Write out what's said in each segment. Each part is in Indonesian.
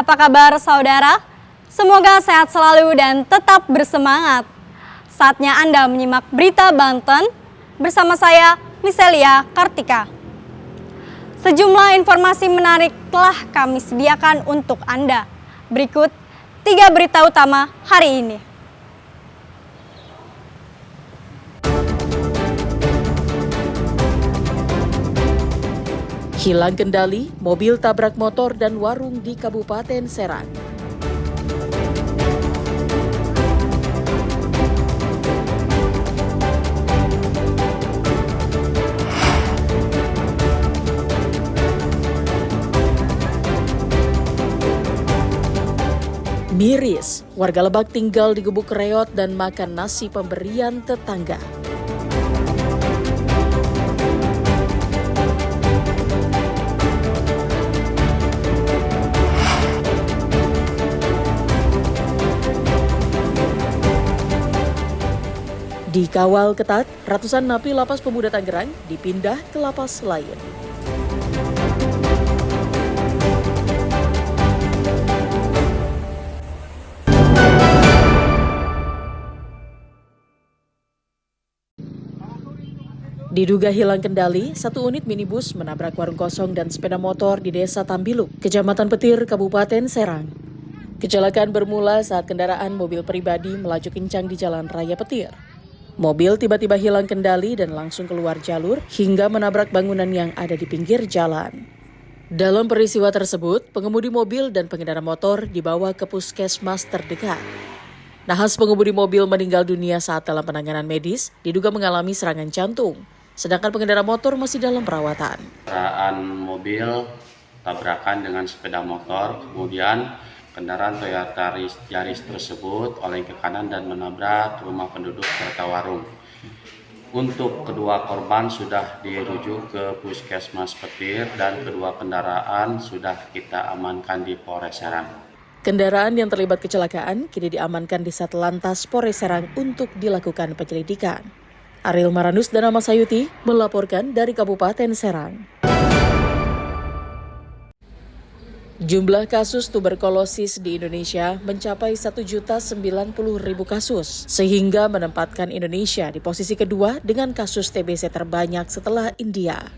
Apa kabar saudara? Semoga sehat selalu dan tetap bersemangat. Saatnya Anda menyimak berita Banten bersama saya, Miselia Kartika. Sejumlah informasi menarik telah kami sediakan untuk Anda. Berikut 3 berita utama hari ini. Hilang kendali, mobil tabrak motor dan warung di Kabupaten Serang. Miris, warga Lebak tinggal di gubuk reot dan makan nasi pemberian tetangga. Dikawal ketat, ratusan napi lapas pemuda Tangerang dipindah ke lapas lain. Diduga hilang kendali, satu unit minibus menabrak warung kosong dan sepeda motor di Desa Tambiluk, Kecamatan Petir, Kabupaten Serang. Kecelakaan bermula saat kendaraan mobil pribadi melaju kencang di Jalan Raya Petir. Mobil tiba-tiba hilang kendali dan langsung keluar jalur hingga menabrak bangunan yang ada di pinggir jalan. Dalam peristiwa tersebut, pengemudi mobil dan pengendara motor dibawa ke puskesmas terdekat. Nahas pengemudi mobil meninggal dunia saat dalam penanganan medis, diduga mengalami serangan jantung, sedangkan pengendara motor masih dalam perawatan. Kendaraan mobil tabrakan dengan sepeda motor, kemudian kendaraan Toyota Yaris tersebut oleng ke kanan dan menabrak rumah penduduk serta warung. Untuk kedua korban sudah dirujuk ke Puskesmas Petir dan kedua kendaraan sudah kita amankan di Polres Serang. Kendaraan yang terlibat kecelakaan kini diamankan di Satlantas Polres Serang untuk dilakukan penyelidikan. Ariel Maranus dan Ama Sayuti melaporkan dari Kabupaten Serang. Jumlah kasus tuberkulosis di Indonesia mencapai 1.090.000 kasus, sehingga menempatkan Indonesia di posisi kedua dengan kasus TBC terbanyak setelah India.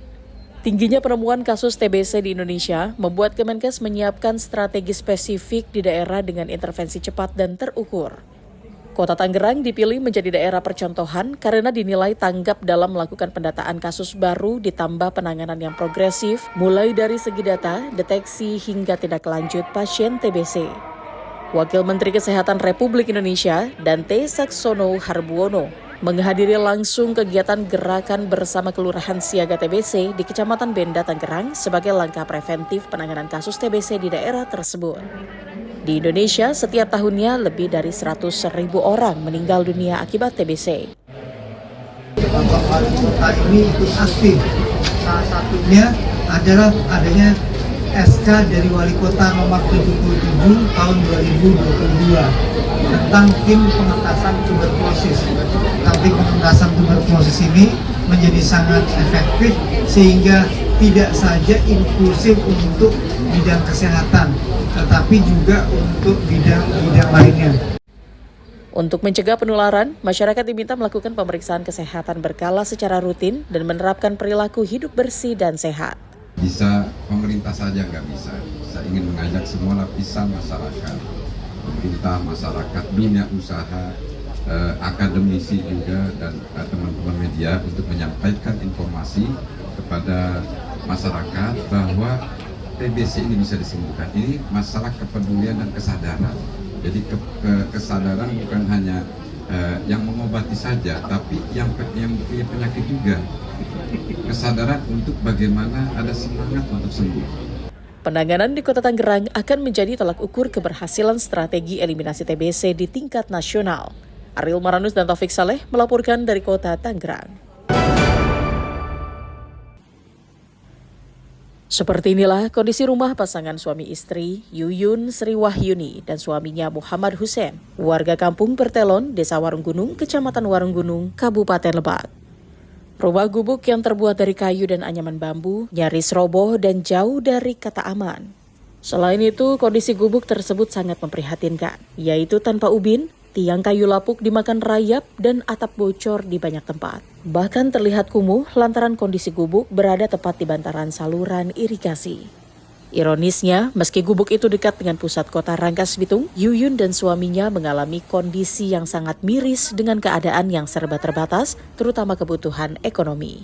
Tingginya penemuan kasus TBC di Indonesia membuat Kemenkes menyiapkan strategi spesifik di daerah dengan intervensi cepat dan terukur. Kota Tangerang dipilih menjadi daerah percontohan karena dinilai tanggap dalam melakukan pendataan kasus baru ditambah penanganan yang progresif mulai dari segi data, deteksi hingga tindak lanjut pasien TBC. Wakil Menteri Kesehatan Republik Indonesia Dante Saxono Harbuono menghadiri langsung kegiatan gerakan bersama Kelurahan Siaga TBC di Kecamatan Benda Tangerang sebagai langkah preventif penanganan kasus TBC di daerah tersebut. Di Indonesia, setiap tahunnya lebih dari 100.000 orang meninggal dunia akibat TBC. Bahwa kota ini ikut aktif. Salah satunya adalah adanya SK dari Wali Kota nomor 77 tahun 2022 tentang tim pengentasan tuberkulosis. Tim pengentasan tuberkulosis ini menjadi sangat efektif sehingga tidak saja inklusif untuk bidang kesehatan, tetapi juga untuk bidang lainnya. Untuk mencegah penularan, masyarakat diminta melakukan pemeriksaan kesehatan berkala secara rutin dan menerapkan perilaku hidup bersih dan sehat. Bisa pemerintah saja nggak bisa. Saya ingin mengajak semua lapisan masyarakat, pemerintah, masyarakat, dunia usaha, akademisi juga dan teman-teman media untuk menyampaikan informasi kepada masyarakat bahwa TBC ini bisa disembuhkan. Ini masalah kepedulian dan kesadaran. Jadi kesadaran bukan hanya yang mengobati saja, tapi yang punya penyakit juga. Kesadaran untuk bagaimana ada semangat untuk sembuh. Penanganan di Kota Tangerang akan menjadi tolak ukur keberhasilan strategi eliminasi TBC di tingkat nasional. Ariel Maranus dan Taufik Saleh melaporkan dari Kota Tangerang. Seperti inilah kondisi rumah pasangan suami istri Yuyun Sri Wahyuni dan suaminya Muhammad Hussein, warga kampung Pertelon, Desa Warung Gunung, Kecamatan Warung Gunung, Kabupaten Lebak. Rumah gubuk yang terbuat dari kayu dan anyaman bambu nyaris roboh dan jauh dari kata aman. Selain itu, kondisi gubuk tersebut sangat memprihatinkan, yaitu tanpa ubin, tiang kayu lapuk dimakan rayap, dan atap bocor di banyak tempat. Bahkan terlihat kumuh lantaran kondisi gubuk berada tepat di bantaran saluran irigasi. Ironisnya, meski gubuk itu dekat dengan pusat kota Rangkas Bitung, Yuyun dan suaminya mengalami kondisi yang sangat miris dengan keadaan yang serba terbatas, terutama kebutuhan ekonomi.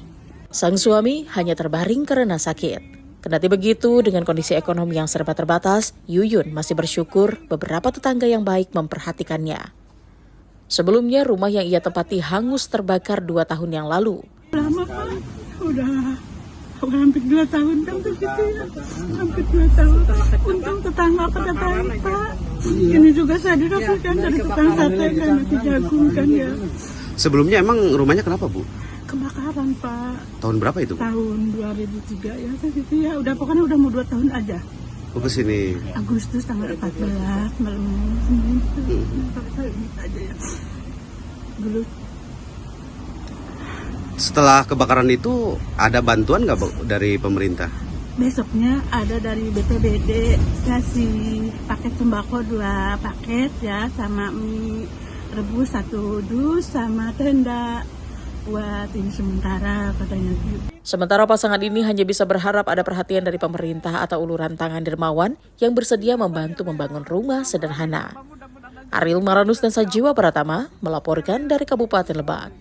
Sang suami hanya terbaring karena sakit. Kendati begitu, dengan kondisi ekonomi yang serba terbatas, Yuyun masih bersyukur beberapa tetangga yang baik memperhatikannya. Sebelumnya, rumah yang ia tempati hangus terbakar 2 tahun yang lalu. Lama Pak, udah hampir 2 tahun kan begitu ya, hampir 2 tahun. Untung tetangga pada baik Pak. Ini juga saya dirasakan dari tukang sate kan, nasi jagung kan ya. Sebelumnya emang rumahnya kenapa Bu? Kebakaran Pak. Tahun berapa itu? Tahun 2003 ya, segitu ya. Pokoknya udah mau 2 tahun aja. Oh kesini. Agustus tanggal 14 malam aja ya. Dulu. Setelah kebakaran itu ada bantuan nggak Bu dari pemerintah? Besoknya ada dari BPBD kasih paket sembako 2 paket ya, sama mie rebus 1 dus sama tenda buat ini sementara katanya. Sementara pasangan ini hanya bisa berharap ada perhatian dari pemerintah atau uluran tangan dermawan yang bersedia membantu membangun rumah sederhana. Ariel Maranus dan Sajiwa Pratama melaporkan dari Kabupaten Lebak.